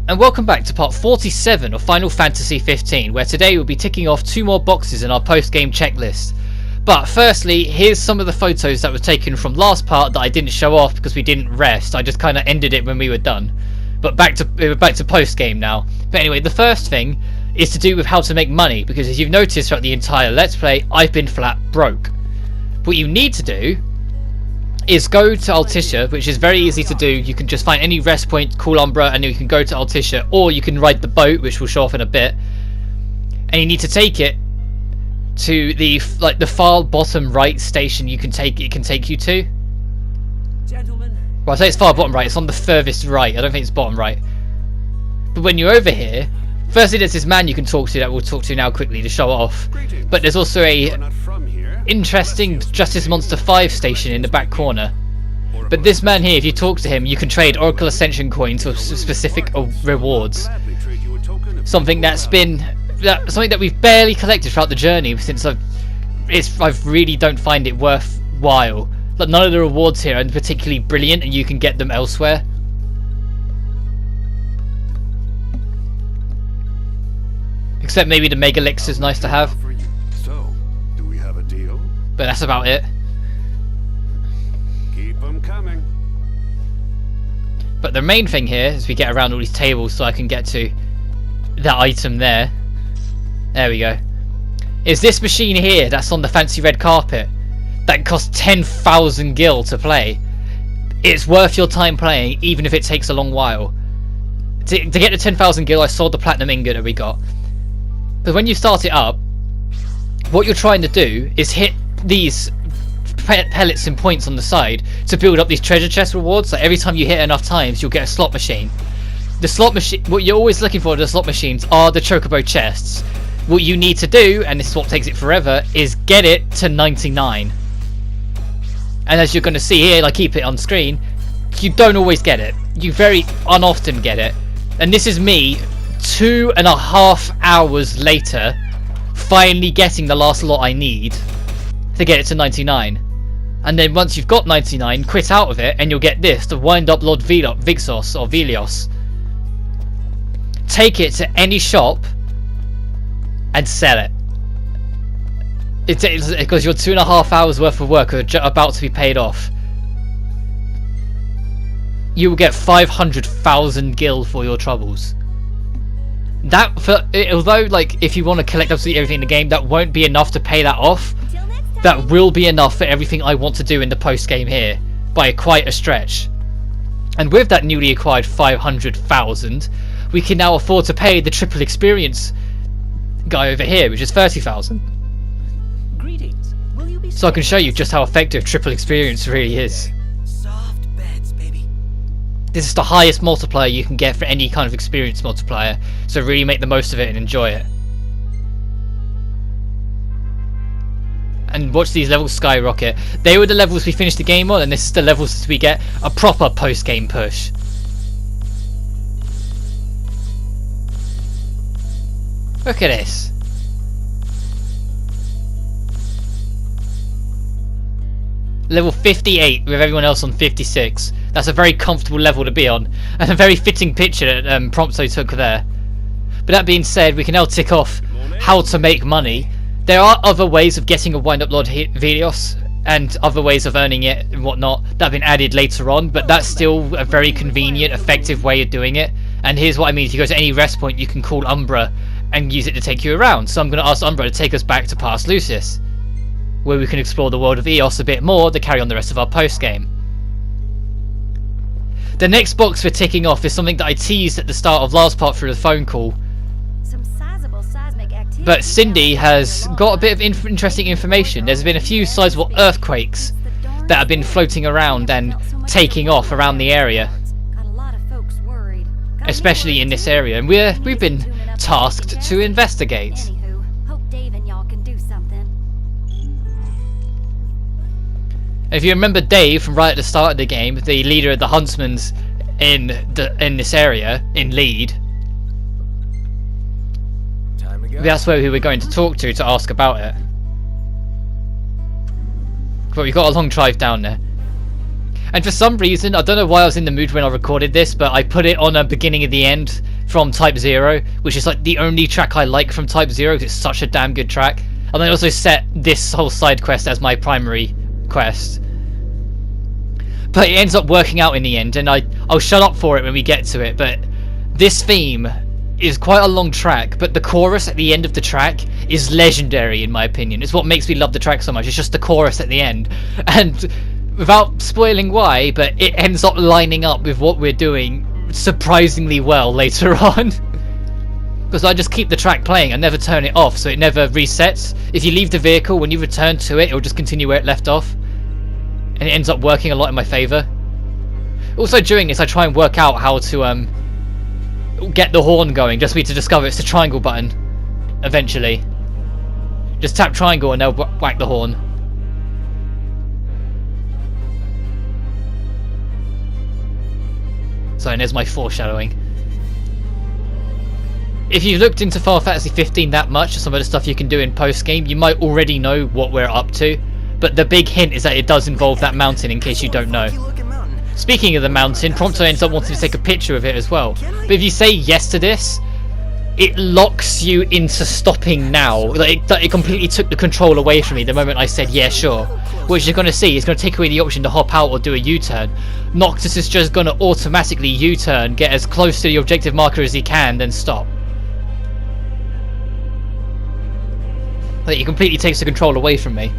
and welcome back to part 47 of Final Fantasy 15, where today we'll be ticking off 2 more boxes in our post-game checklist. But firstly, here's some of the photos that were taken from last part that I didn't show off because we didn't rest. I just kind of ended it when we were done. But back to post-game now. But anyway, the first thing is to do with how to make money, because as you've noticed throughout the entire Let's Play, I've been flat broke. What you need to do is go to Altitia, which is very easy to do. You can just find any rest point, call Umbra, and you can go to Altitia, or you can ride the boat, which we'll show off in a bit. And you need to take it to the far bottom right station. It can take you to. Gentlemen. Well, I say it's far bottom right. It's on the furthest right. I don't think it's bottom right. But when you're over here, firstly there's this man you can talk to that we'll talk to now quickly to show it off. But there's also a interesting Justice Monster 5 station in the back corner. But this man here, if you talk to him, you can trade Oracle Ascension coins for specific rewards. Something something that we've barely collected throughout the journey since I really don't find it worthwhile. But none of the rewards here are particularly brilliant, and you can get them elsewhere. Except maybe the Mega Elixir is nice to have. But that's about it. Keep them coming. But the main thing here is we get around all these tables so I can get to that item there. There we go. Is this machine here that's on the fancy red carpet that costs 10,000 gil to play. It's worth your time playing, even if it takes a long while. To get the 10,000 gil, I sold the platinum ingot that we got. But when you start it up, what you're trying to do is hit these pellets and points on the side to build up these treasure chest rewards. Like every time you hit enough times, you'll get a slot machine. The slot machine, what you're always looking for in the slot machines are the chocobo chests. What you need to do, and this is what takes it forever, is get it to 99. And as you're going to see here, I keep it on screen, you don't always get it. You very unoften get it. And this is me 2.5 hours later finally getting the last lot I need to get it to 99. And then once you've got 99, quit out of it and you'll get this, the Wind Up Lord Vixos or Velios. Take it to any shop and sell it. It's because your 2.5 hours worth of work are about to be paid off. You will get 500,000 gil for your troubles. Although, like, if you want to collect absolutely everything in the game, that won't be enough to pay that off. That will be enough for everything I want to do in the post game here, by quite a stretch. And with that newly acquired 500,000, we can now afford to pay the triple experience guy over here, which is 30,000. So I can show you just how effective triple experience really is. Soft beds, baby. This is the highest multiplier you can get for any kind of experience multiplier, so really make the most of it and enjoy it. And watch these levels skyrocket. They were the levels we finished the game on, and this is the levels we get a proper post-game push. Look at this. Level 58 with everyone else on 56. That's a very comfortable level to be on, and a very fitting picture that Prompto took there. But that being said, we can now tick off how to make money. There are other ways of getting a Wind Up Lord Velios, and other ways of earning it and whatnot that have been added later on, but that's still a very convenient, effective way of doing it. And here's what I mean: if you go to any rest point, you can call Umbra and use it to take you around. So I'm going to ask Umbra to take us back to past Lucis, where we can explore the world of Eos a bit more to carry on the rest of our post-game. The next box we're ticking off is something that I teased at the start of last part through the phone call. But Cindy has got a bit of interesting information. There's been a few sizable earthquakes that have been floating around and taking off around the area. Especially in this area, and we've been tasked to investigate. If you remember Dave from right at the start of the game, the leader of the Huntsmans in this area, in Lead, that's where we were going to talk to ask about it. But we've got a long drive down there. And for some reason, I don't know why I was in the mood when I recorded this, but I put it on a beginning of the end from Type 0, which is like the only track I like from Type 0 because it's such a damn good track. And I also set this whole side quest as my primary quest. But it ends up working out in the end, and I'll shut up for it when we get to it, but this theme is quite a long track, but the chorus at the end of the track is legendary in my opinion. It's what makes me love the track so much. It's just the chorus at the end. And without spoiling why, but it ends up lining up with what we're doing surprisingly well later on. Because I just keep the track playing, I never turn it off, so it never resets. If you leave the vehicle, when you return to it, it'll just continue where it left off. And it ends up working a lot in my favour. Also during this, I try and work out how to get the horn going, just for me to discover it's the triangle button eventually. Just tap triangle and they'll whack the horn. So and there's my foreshadowing. If you've looked into Final Fantasy 15 that much, some of the stuff you can do in post-game, you might already know what we're up to. But the big hint is that it does involve that mountain, in case you don't know. Speaking of the mountain, Prompto ends up wanting to take a picture of it as well. But if you say yes to this, it locks you into stopping now. Like, it completely took the control away from me the moment I said yeah, sure. Which you're going to see is going to take away the option to hop out or do a U-turn. Noctis is just going to automatically U-turn, get as close to the objective marker as he can, then stop. Like, he completely takes the control away from me.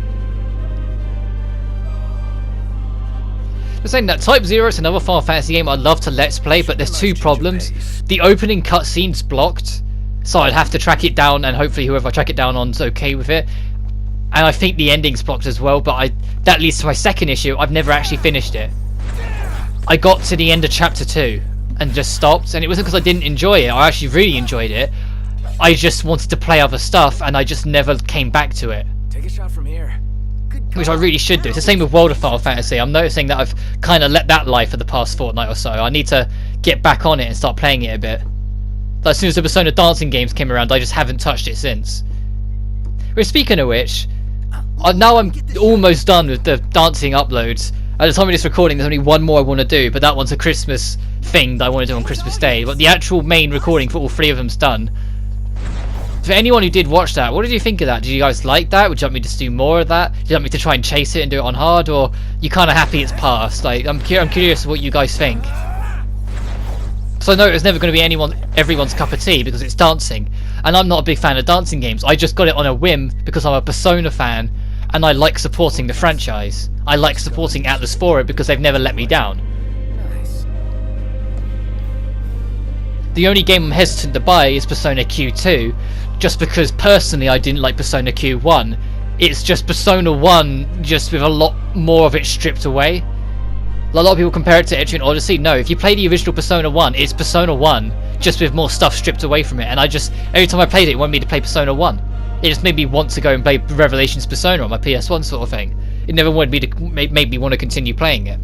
Just saying that Type 0 is another Final Fantasy game I'd love to let's play, but there's two problems. The opening cutscene's blocked, so I'd have to track it down, and hopefully whoever I track it down on's okay with it. And I think the ending's blocked as well, but that leads to my second issue. I've never actually finished it. I got to the end of Chapter 2 and just stopped, and it wasn't because I didn't enjoy it. I actually really enjoyed it. I just wanted to play other stuff, and I just never came back to it. Take a shot from here. Which I really should do. It's the same with World of Final Fantasy. I'm noticing that I've kind of let that lie for the past fortnight or so. I need to get back on it and start playing it a bit. Like, as soon as the Persona dancing games came around, I just haven't touched it since. But speaking of which, now I'm almost done with the dancing uploads. At the time of this recording, there's only one more I want to do, but that one's a Christmas thing that I want to do on Christmas Day. But the actual main recording for all three of them's done. For anyone who did watch that, what did you think of that? Did you guys like that? Would you want me to do more of that? Do you want me to try and chase it and do it on hard? Or you kind of happy it's passed? Like, I'm curious what you guys think. So I know it's never going to be everyone's cup of tea because it's dancing. And I'm not a big fan of dancing games. I just got it on a whim because I'm a Persona fan. And I like supporting the franchise. I like supporting Atlas for it because they've never let me down. The only game I'm hesitant to buy is Persona Q2, just because personally I didn't like Persona Q1. It's just Persona 1, just with a lot more of it stripped away. A lot of people compare it to Etrian Odyssey. No, if you play the original Persona 1, it's Persona 1, just with more stuff stripped away from it. And every time I played it, it wanted me to play Persona 1. It just made me want to go and play Revelations Persona on my PS1 sort of thing. It never wanted me to make me want to continue playing it.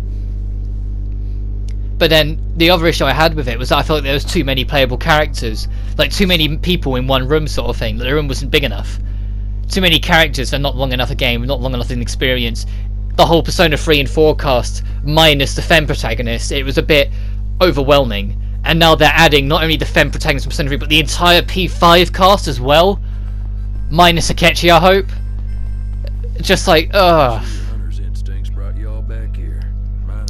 But then the other issue I had with it was that I felt like there was too many playable characters, like too many people in one room sort of thing. The room wasn't big enough. Too many characters and not long enough a game, not long enough an experience. The whole Persona 3 and 4 cast minus the femme protagonist, it was a bit overwhelming. And now they're adding not only the femme protagonist from Persona 3 but the entire P5 cast as well, minus Akechi, I hope. Just like, ugh.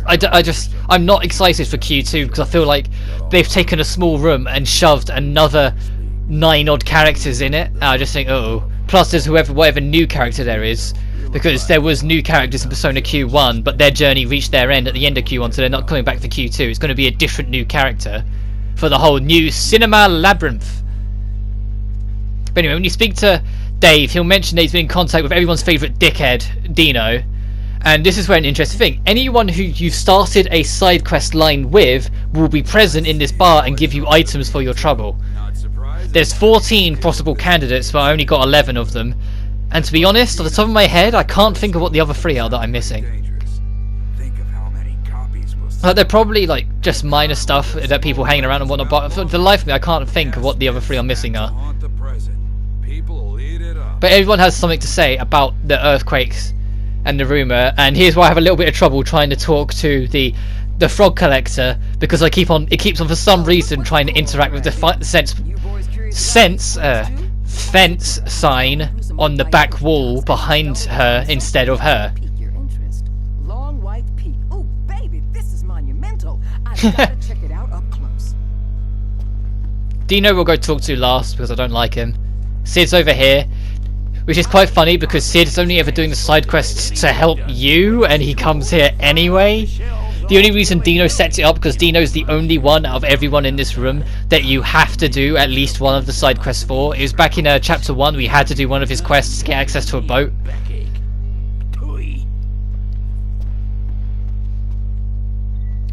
I'm not excited for Q2 because I feel like they've taken a small room and shoved another 9 odd characters in it. And I just think, oh. Plus there's whatever new character there is, because there was new characters in Persona Q1, but their journey reached their end at the end of Q1, so they're not coming back for Q2. It's going to be a different new character for the whole new Cinema Labyrinth. But anyway, when you speak to Dave, he'll mention that he's been in contact with everyone's favourite dickhead, Dino. And this is where an interesting thing. Anyone who you've started a side quest line with will be present in this bar and give you items for your trouble. There's 14 possible candidates, but I only got 11 of them. And to be honest, off the top of my head, I can't think of what the other 3 are that I'm missing. They're probably like just minor stuff that people hanging around and whatnot, but for the life of me, I can't think of what the other 3 I'm missing are. But everyone has something to say about the earthquakes and the rumor. And here's why I have a little bit of trouble trying to talk to the frog collector, because it keeps on for some reason trying to interact with the fence sign on the back wall behind her instead of her. Long white peak. Oh baby, this is monumental. I've gotta check it out up close. Dino we'll go talk to last because I don't like him. Sid's over here, which is quite funny because Sid's only ever doing the side quests to help you, and he comes here anyway. The only reason Dino sets it up because Dino's the only one out of everyone in this room that you have to do at least one of the side quests for. It was back in chapter 1, we had to do one of his quests to get access to a boat.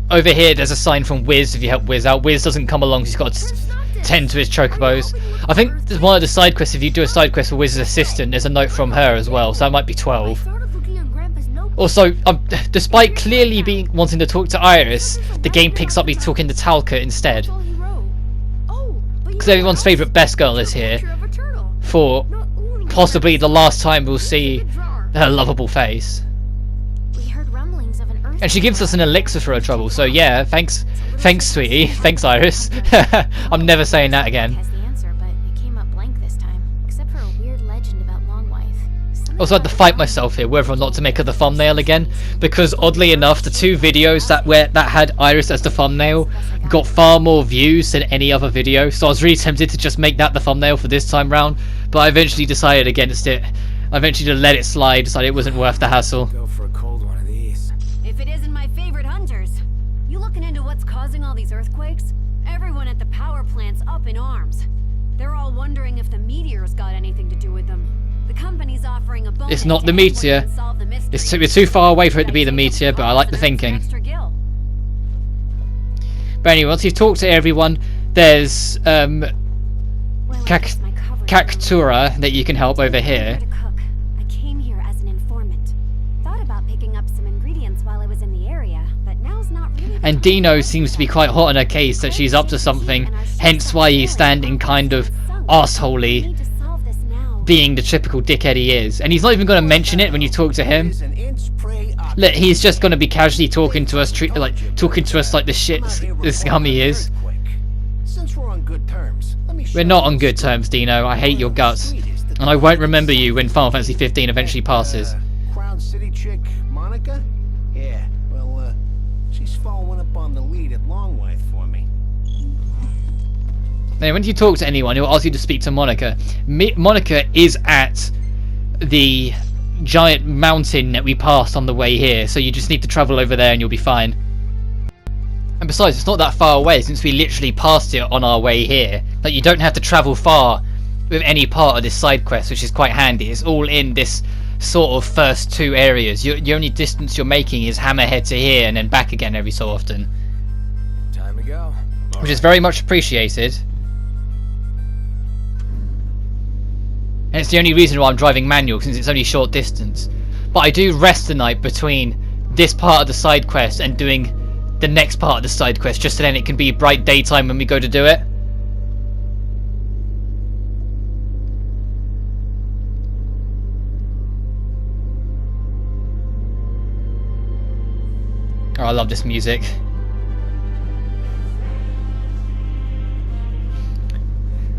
Over here there's a sign from Wiz if you help Wiz out. Wiz doesn't come along, he's got to tend to his chocobos. I think there's one of the side quests, if you do a side quest for Wiz's assistant, there's a note from her as well, so that might be 12. Also, despite clearly wanting to talk to Iris, the game picks up me talking to Talca instead. Because everyone's favourite best girl is here for possibly the last time we'll see her lovable face. And she gives us an elixir for her trouble, so yeah, thanks sweetie, thanks Iris. I'm never saying that again. Also, I had to fight myself here whether or not to make her the thumbnail again, because oddly enough the two videos that had Iris as the thumbnail got far more views than any other video, so I was really tempted to just make that the thumbnail for this time round, but I eventually decided against it. I eventually just let it slide, decided it wasn't worth the hassle. Go for a cold one of these. If it isn't my favorite hunters. You looking into what's causing all these earthquakes? Everyone at the power plant's up in arms. They're all wondering if the meteor's got anything to do with them. The company's offering a bonus. It's not the meteor. We're too far away for it to be the meteor, but I like the thinking. But anyway, once you've talked to everyone, there's Cactura that you can help over here. I came here as an informant. Thought about picking up some ingredients while I was in the area, but now's not really. And Dino seems to be quite hot on her case that she's up to something, hence why he's standing kind of arseholey, being the typical dickhead he is. And he's not even going to mention it when you talk to him. Look, he's just going to be casually talking to us, like the shit, the scum he is. We're not on good terms, Dino. I hate your guts, and I won't remember you when Final Fantasy 15 eventually passes. Crown City chick, Monica? Yeah, well, she's following up on the lead at Longwife for me. Now, when you talk to anyone, he'll ask you to speak to Monica. Monica is at the giant mountain that we passed on the way here, so you just need to travel over there and you'll be fine. And besides, it's not that far away since we literally passed it on our way here. Like, you don't have to travel far with any part of this side quest, which is quite handy. It's all in this sort of first two areas. The only distance you're making is Hammerhead to here and then back again every so often. Time to go. Which is very much appreciated. And it's the only reason why I'm driving manual, since it's only short distance. But I do rest the night between this part of the side quest and doing the next part of the side quest, just so then it can be bright daytime when we go to do it. Oh, I love this music.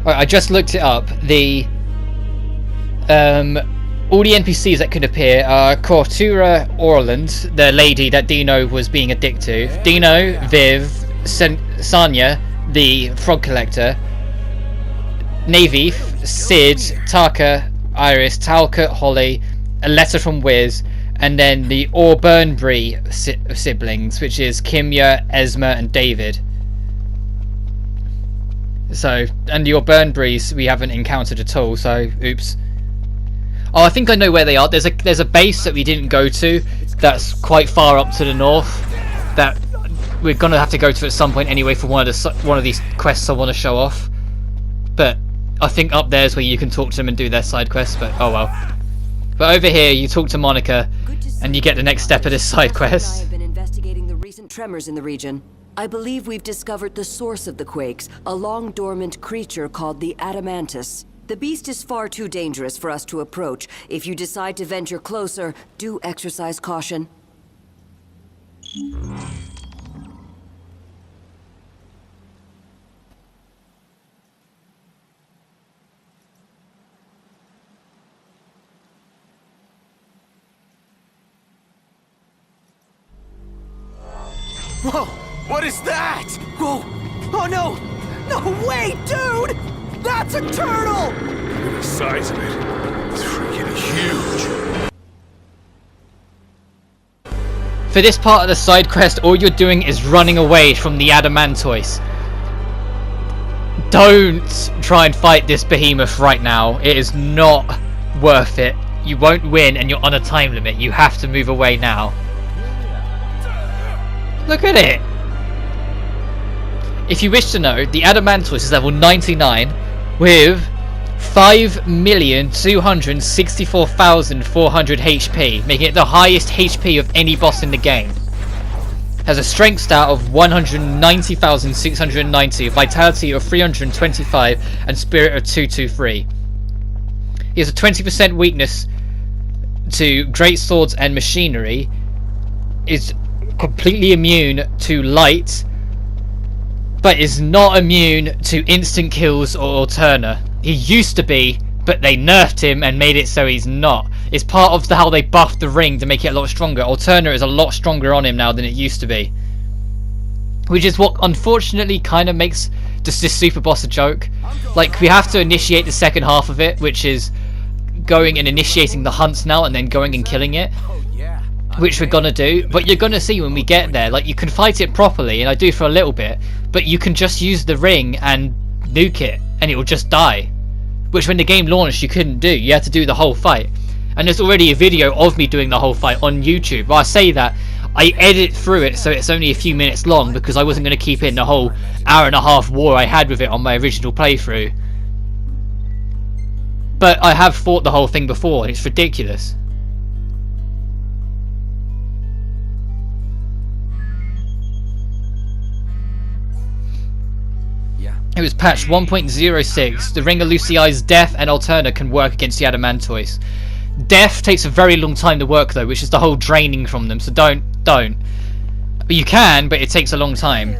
Alright, I just looked it up. All the NPCs that could appear are Cactura Orland, the lady that Dino was being a dick to, Dino, Viv, Sanya, the frog collector, Navith, Sid, Taka, Iris, Talcott, Holly, a letter from Wiz, and then the Orburnbury siblings, which is Kimya, Esma, and David. So, and the Orburnburys we haven't encountered at all, so oops. Oh, I think I know where they are. There's a base that we didn't go to that's quite far up to the north that we're gonna have to go to at some point anyway for one of these quests I want to show off. But I think up there is where you can talk to them and do their side quests. But oh well. But over here you talk to Monica and you get the next step of this side quest. I've been investigating the recent tremors in the region. I believe we've discovered the source of the quakes, a long dormant creature called the Adamantus. The beast is far too dangerous for us to approach. If you decide to venture closer, do exercise caution. Whoa! What is that? Whoa! Oh no! No, wait, dude! That's a turtle! Look at the size of it. It's freaking huge. For this part of the side quest, all you're doing is running away from the Adamantoise. Don't try and fight this behemoth right now. It is not worth it. You won't win and you're on a time limit. You have to move away now. Look at it! If you wish to know, the Adamantoise is level 99 with 5,264,400 HP, making it the highest HP of any boss in the game. Has a strength stat of 190,690, vitality of 325, and spirit of 223. He has a 20% weakness to great swords and machinery, is completely immune to light, but is not immune to instant kills or Alterna. He used to be, but they nerfed him and made it so he's not. It's part of how they buffed the ring to make it a lot stronger. Alterna is a lot stronger on him now than it used to be, which is what unfortunately kind of makes this super boss a joke. Like, we have to initiate the second half of it, which is going and initiating the hunts now and then going and killing it, which we're gonna do. But you're gonna see when we get there, like, you can fight it properly, and I do for a little bit, but you can just use the ring and nuke it and it will just die, which when the game launched you couldn't do. You had to do the whole fight, and there's already a video of me doing the whole fight on YouTube. But I say that I edit through it so it's only a few minutes long, because I wasn't going to keep in the whole hour and a half war I had with it on my original playthrough. But I have fought the whole thing before and it's ridiculous. It was patched 1.06. The Ring of Lucii Death and Alterna can work against the Adamantoise. Death takes a very long time to work though, which is the whole draining from them, so don't. But you can, but it takes a long time.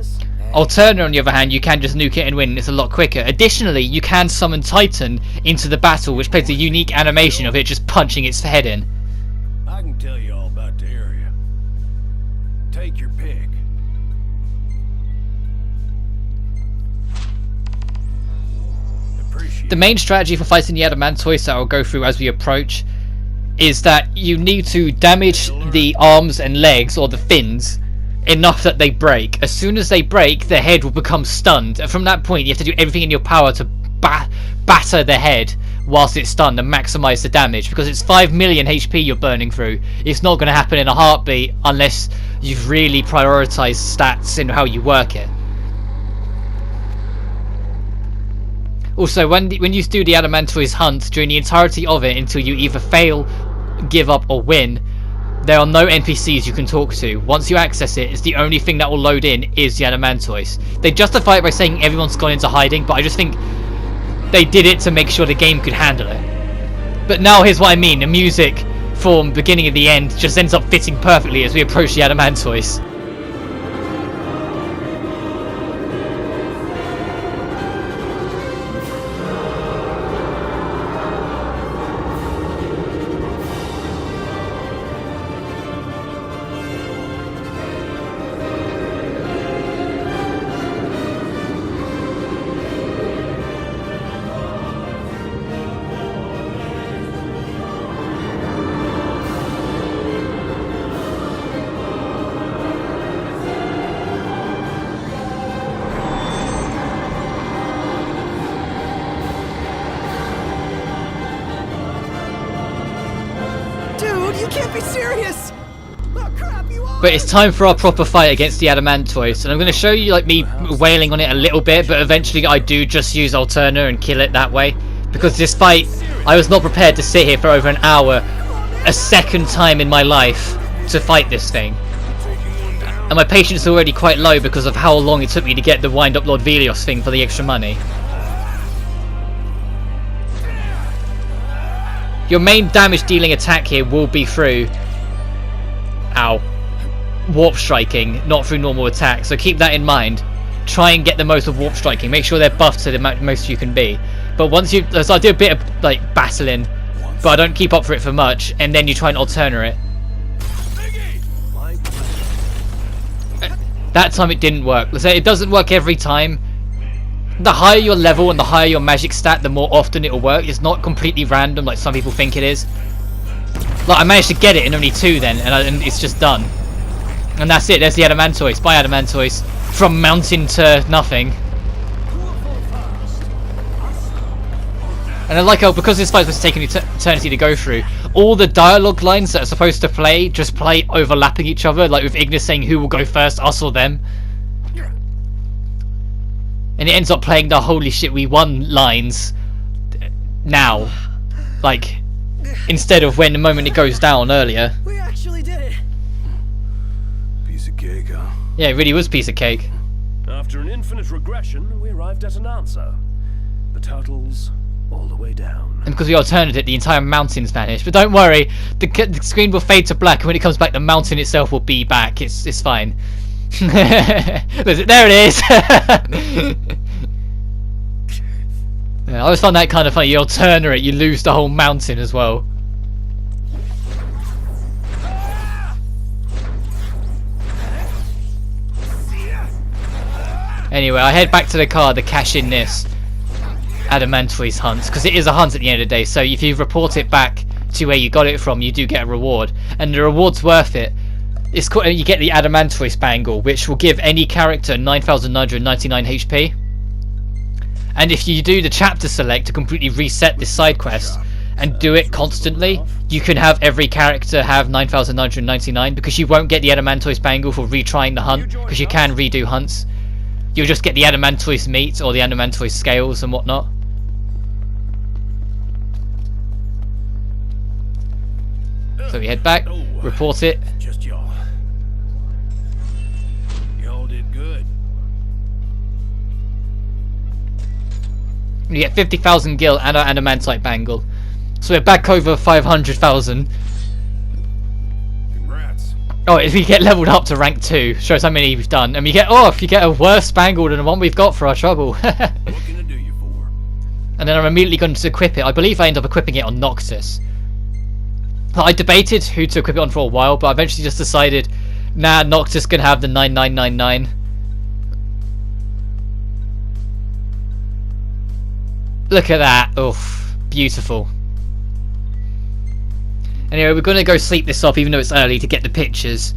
Alterna on the other hand, you can just nuke it and win, it's a lot quicker. Additionally, you can summon Titan into the battle, which plays a unique animation of it just punching its head in. I can tell you all about the area. Take your pick. The main strategy for fighting the Adamantoise that I'll go through as we approach is that you need to damage the arms and legs, or the fins, enough that they break. As soon as they break, the head will become stunned, and from that point you have to do everything in your power to batter the head whilst it's stunned and maximise the damage, because it's 5 million HP you're burning through. It's not going to happen in a heartbeat unless you've really prioritised stats in how you work it. Also, when you do the Adamantoise hunt, during the entirety of it, until you either fail, give up, or win, there are no NPCs you can talk to. Once you access it, it's the only thing that will load in is the Adamantoise. They justify it by saying everyone's gone into hiding, but I just think they did it to make sure the game could handle it. But now here's what I mean. The music from beginning and the end just ends up fitting perfectly as we approach the Adamantoise. You can't be serious! Oh crap, you are! But it's time for our proper fight against the Adamantoise, and I'm going to show you like me wailing on it a little bit, but eventually I do just use Alterna and kill it that way, because this fight, I was not prepared to sit here for over an hour, a second time in my life, to fight this thing. And my patience is already quite low because of how long it took me to get the Wind Up Lord Velios thing for the extra money. Your main damage dealing attack here will be through warp striking, not through normal attack, so keep that in mind. Try and get the most of warp striking, make sure they're buffed to the most you can be. But once you, so I do a bit of like battling, but I don't keep up for it for much, and then you try and alternate it. That time it didn't work. Let's say it doesn't work every time. The higher your level and the higher your magic stat, the more often it'll work. It's not completely random like some people think it is. Like, I managed to get it in only 2 then, and it's just done. And that's it, there's the Adamantoise. Bye Adamantoise. From mountain to nothing. And I like how, because this fight's supposed to take an eternity to go through, all the dialogue lines that are supposed to play just play overlapping each other, like with Ignis saying who will go first, us or them. And it ends up playing the holy shit we won lines now. Like, instead of when the moment it goes down earlier. We actually did it. Piece of cake, huh? Yeah, it really was a piece of cake. After an infinite regression, we arrived at an answer. The turtles all the way down. And because we alternate it, the entire mountain's vanished. But don't worry, the screen will fade to black, and when it comes back, the mountain itself will be back. It's fine. There it is. Yeah, I always find that kind of funny. You alternate, you lose the whole mountain as well. Anyway, I head back to the car to cash in this Adamantoise hunt, because it is a hunt at the end of the day. So if you report it back to where you got it from, you do get a reward, and the reward's worth it. It's called, you get the Adamantoise bangle, which will give any character 9,999 HP. And if you do the chapter select to completely reset this side quest and do it constantly, you can have every character have 9,999, because you won't get the Adamantoise bangle for retrying the hunt, because you can redo hunts. You'll just get the Adamantoise meat or the Adamantoise scales and whatnot. So we head back, report it. Just y'all. Y'all did good. You get 50,000 gil and an Adamantite bangle. So we're back over 500,000. Congrats. Oh, if we get leveled up to rank 2, shows how many we've done. And we get, if you get a worse bangle than the one we've got for our trouble. What can I do you for? And then I'm immediately going to equip it. I believe I end up equipping it on Noctis. I debated who to equip it on for a while, but I eventually just decided, nah, Noctis can have the 9999. Look at that. Oof. Beautiful. Anyway, we're going to go sleep this off, even though it's early, to get the pictures.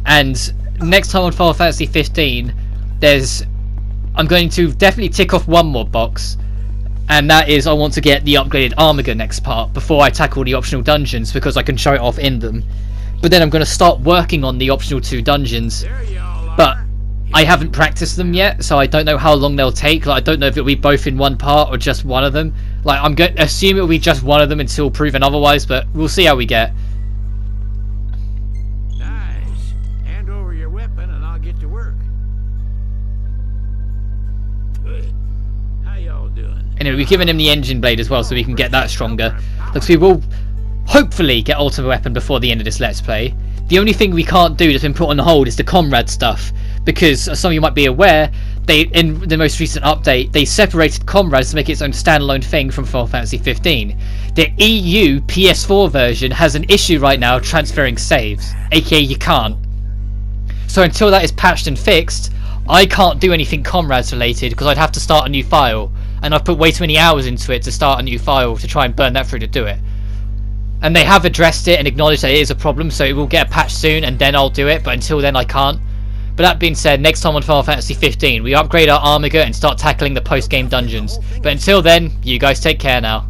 And next time on Final Fantasy 15, I'm going to definitely tick off one more box. And that is, I want to get the upgraded Armiger next part before I tackle the optional dungeons, because I can show it off in them. But then I'm going to start working on the optional 2 dungeons. But I haven't practiced them yet, so I don't know how long they'll take. Like, I don't know if it'll be both in one part or just one of them. Like, I'm going to assume it'll be just one of them until proven otherwise, but we'll see how we get. Nice. Hand over your weapon and I'll get to work. Good. How y'all doing? Anyway, we've given him the engine blade as well, so we can get that stronger. Looks we will hopefully get ultimate weapon before the end of this let's play. The only thing we can't do that's been put on hold is the comrade stuff, because as some of you might be aware, in the most recent update they separated comrades to make its own standalone thing from Final Fantasy 15. The EU PS4 version has an issue right now transferring saves, aka you can't. So until that is patched and fixed, I can't do anything comrades related, because I'd have to start a new file, and I've put way too many hours into it to start a new file to try and burn that through to do it. And they have addressed it and acknowledged that it is a problem, so it will get a patch soon and then I'll do it, but until then I can't. But that being said, next time on Final Fantasy 15 we upgrade our Armiger and start tackling the post-game dungeons. But until then, you guys take care now.